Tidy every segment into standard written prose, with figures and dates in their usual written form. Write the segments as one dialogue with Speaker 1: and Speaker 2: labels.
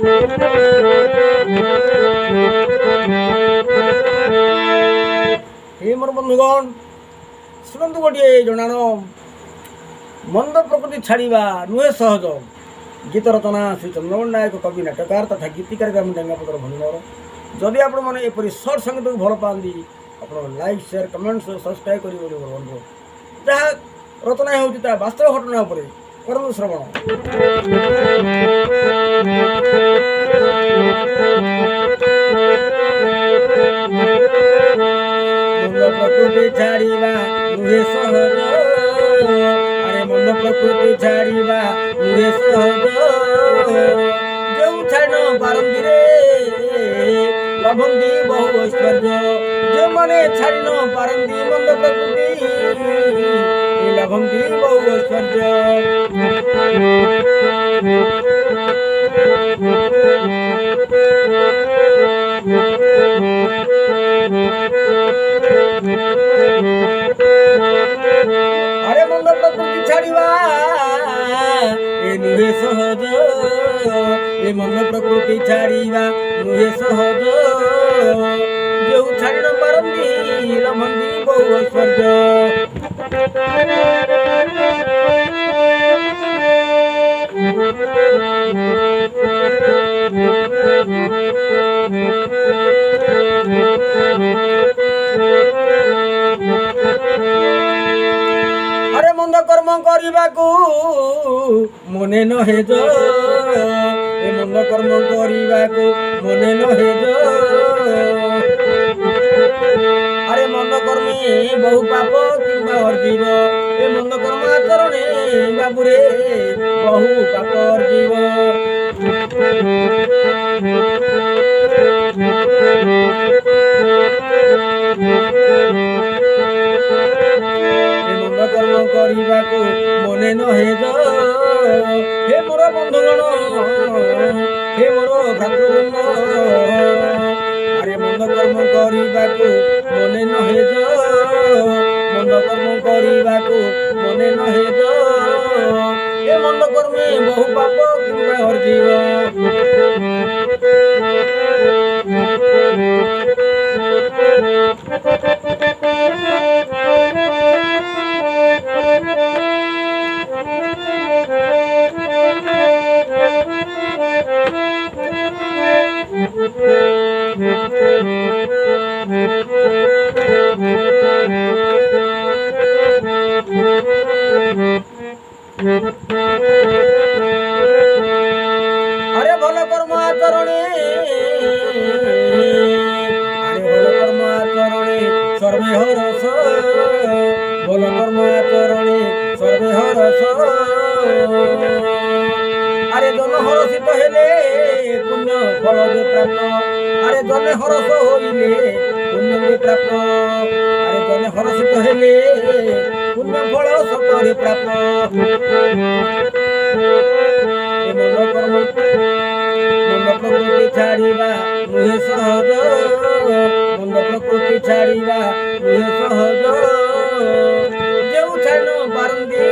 Speaker 1: हे मोर बंधुगण शुणु गोटे जनाण मंद प्रकृति छाड़ा नुहे सहज गीत रचना श्री चंद्रमोहन नायक कवि नाटकार तथा गीतिकार डेंगापतर भंडर जदि आपण मैंने एपरी सर्ट संगीत को भल पाती आप लाइक शेयर कमेंट सब्सक्राइब करेंगे अनुरोध जहाँ रचना होता वास्तव घटना उपर करूँ श्रवण प्रकृति छाड़ा नुहे सहज अरे मन प्रकृति छाड़ा नुहे सहज जो छाड़ पारती रे लभंती बहु ऐश्वर्य जो मैंने छाड़ पारती मंद प्रकृति लभंती बहु ऐश्वर्य अरे मंद प्रकृति छाड़ा नुहे सहज ए मंद प्रकृति छाड़ा नुहे सहज जो छाड़ पारती लभंती बहु ऐश्वर्य अरे मंद कर्म करने को मने न हेज ए मंद कर्म करने को मने न हेज अरे मंद कर्मे बहु पाप किंबा अर्जीव ए मंद कर्म आचरणे बाबुरे बहु पाप अर्जीव कर्म करने को मने न हेज हे मोर बंधुगण हे मोर भ्रातृवृंद अरे मंद कर्म करने को मने न हेज मंद कर्म करने को मने न हेज हे मंद कर्मे बहु पाप किंबा अर्जीव अरे भल कर्म आचरणे सर्वे हरस भल कर्म आचरणे सर्वे हरस अरे जन हरषित हेले पुण्य फल जे प्राप्त अरे जने हरस होइले पुण्य जे प्राप्त अरे जने हरषित हेले पुण्य फल सतरे प्राप्त मन प्रकृति छाड़ा नुहे सहज मंद प्रकृति छाड़ा नुहे सहज जो छाड़ पारती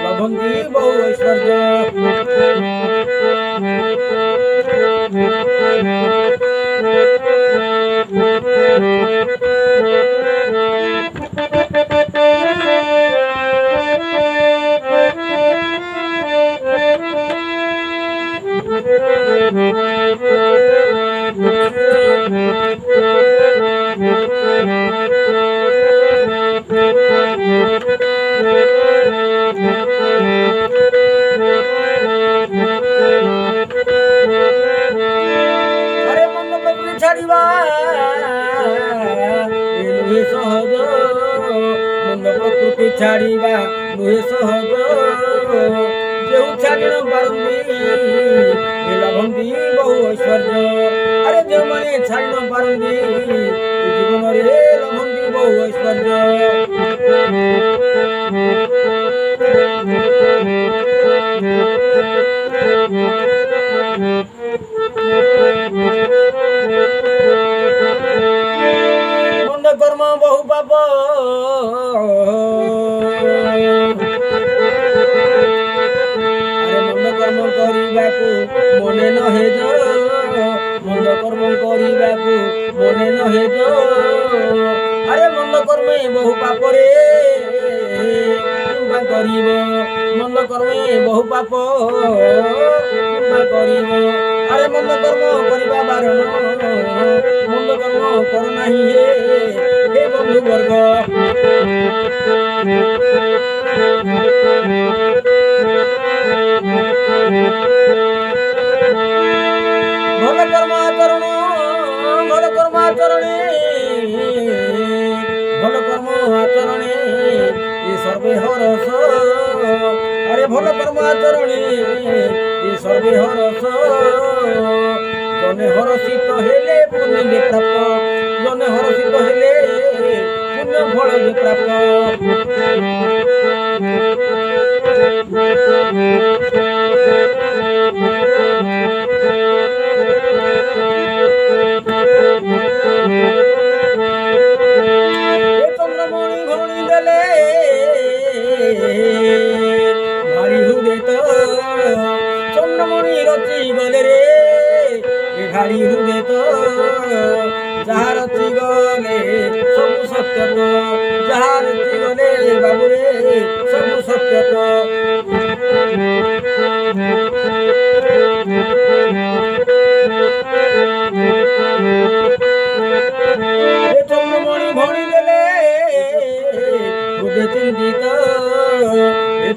Speaker 1: लभंती बहु ऐश्वर्य छाड़ा नुहे सहज मंद प्रकृति छाड़ा नुहे सहज जो छाड़ पारती लभंती बहु ऐश्वर्य अरे जो मैंने छाड़ पारती जीवन लभंती बहु ऐश्वर्य मंद कर्म बहु पाप अरे मंद कर्म करने को मन মনে নহে যো মন্দ কর্ম করিবাকু মনে নহে যো আরে মন্দ কর্মে বহু পাপরে কিংবা করিব মন্দ কর্মে বহু পাপ কিংবা করিব আরে মন্দ কর্ম করিবা বারণ মন্দ কর্ম কর নাহি হে বন্ধু বর্গ ଭଲ କର୍ମାଚରଣ ଭଲ କର୍ମାଚରଣେ ଭଲ କର୍ମ ଆଚରଣେ ଏ ସର୍ବେ ହରସ ଆରେ ଭଲ କର୍ମ ଆଚରଣେ ଏ ସର୍ବେ ହରସ ଜନେ ହରଷିତ ହେଲେ ପୁଣ୍ୟ ପ୍ରାପ୍ତ ଜନେ ହରଷିତ ହେଲେ ପୁଣ୍ୟ ଫଳ ପ୍ରାପ୍ତ চন্দ্রমণি ঘণি দেলে ভারি হুদে তো চন্দ্রমণি রচি গলে রে ভারি হুদে তো যাহা রচি গলে সবু সত্য তো যাহা রচি গলে বাবুরে সবু সত্য তো চন্দ্রমণি ভণি দেলে হৃদে চিন্তিত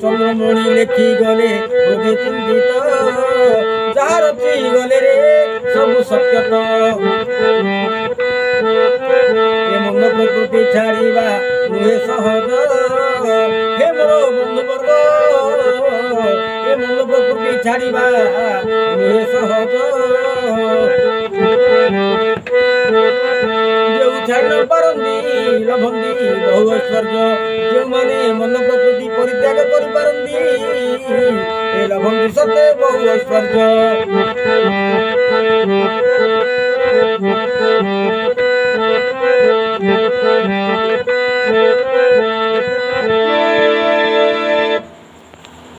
Speaker 1: চন্দ্রমণি লেখি গলে হৃদে চিন্তিত যাহা রচি গলে রে সবু সত্যত এ মন্দ প্রকৃতি ছাড়িবা নুহে সহজ হে মোর বন্ধু বর্গ এ মন্দ প্রকৃতি ছাড়িবা নুহে সহজ ଯେଉଁ ଛାଡ଼ି ନ ପାରନ୍ତି ଲଭନ୍ତି ବହୁ ଐଶ୍ୱର୍ଯ୍ୟ ଯେଉଁମାନେ ମନ ପ୍ରକୃତି ପରିତ୍ୟାଗ କରିପାରନ୍ତି ଏ ଲଭନ୍ତି ସତେ ବହୁ ଐଶ୍ୱର୍ଯ୍ୟ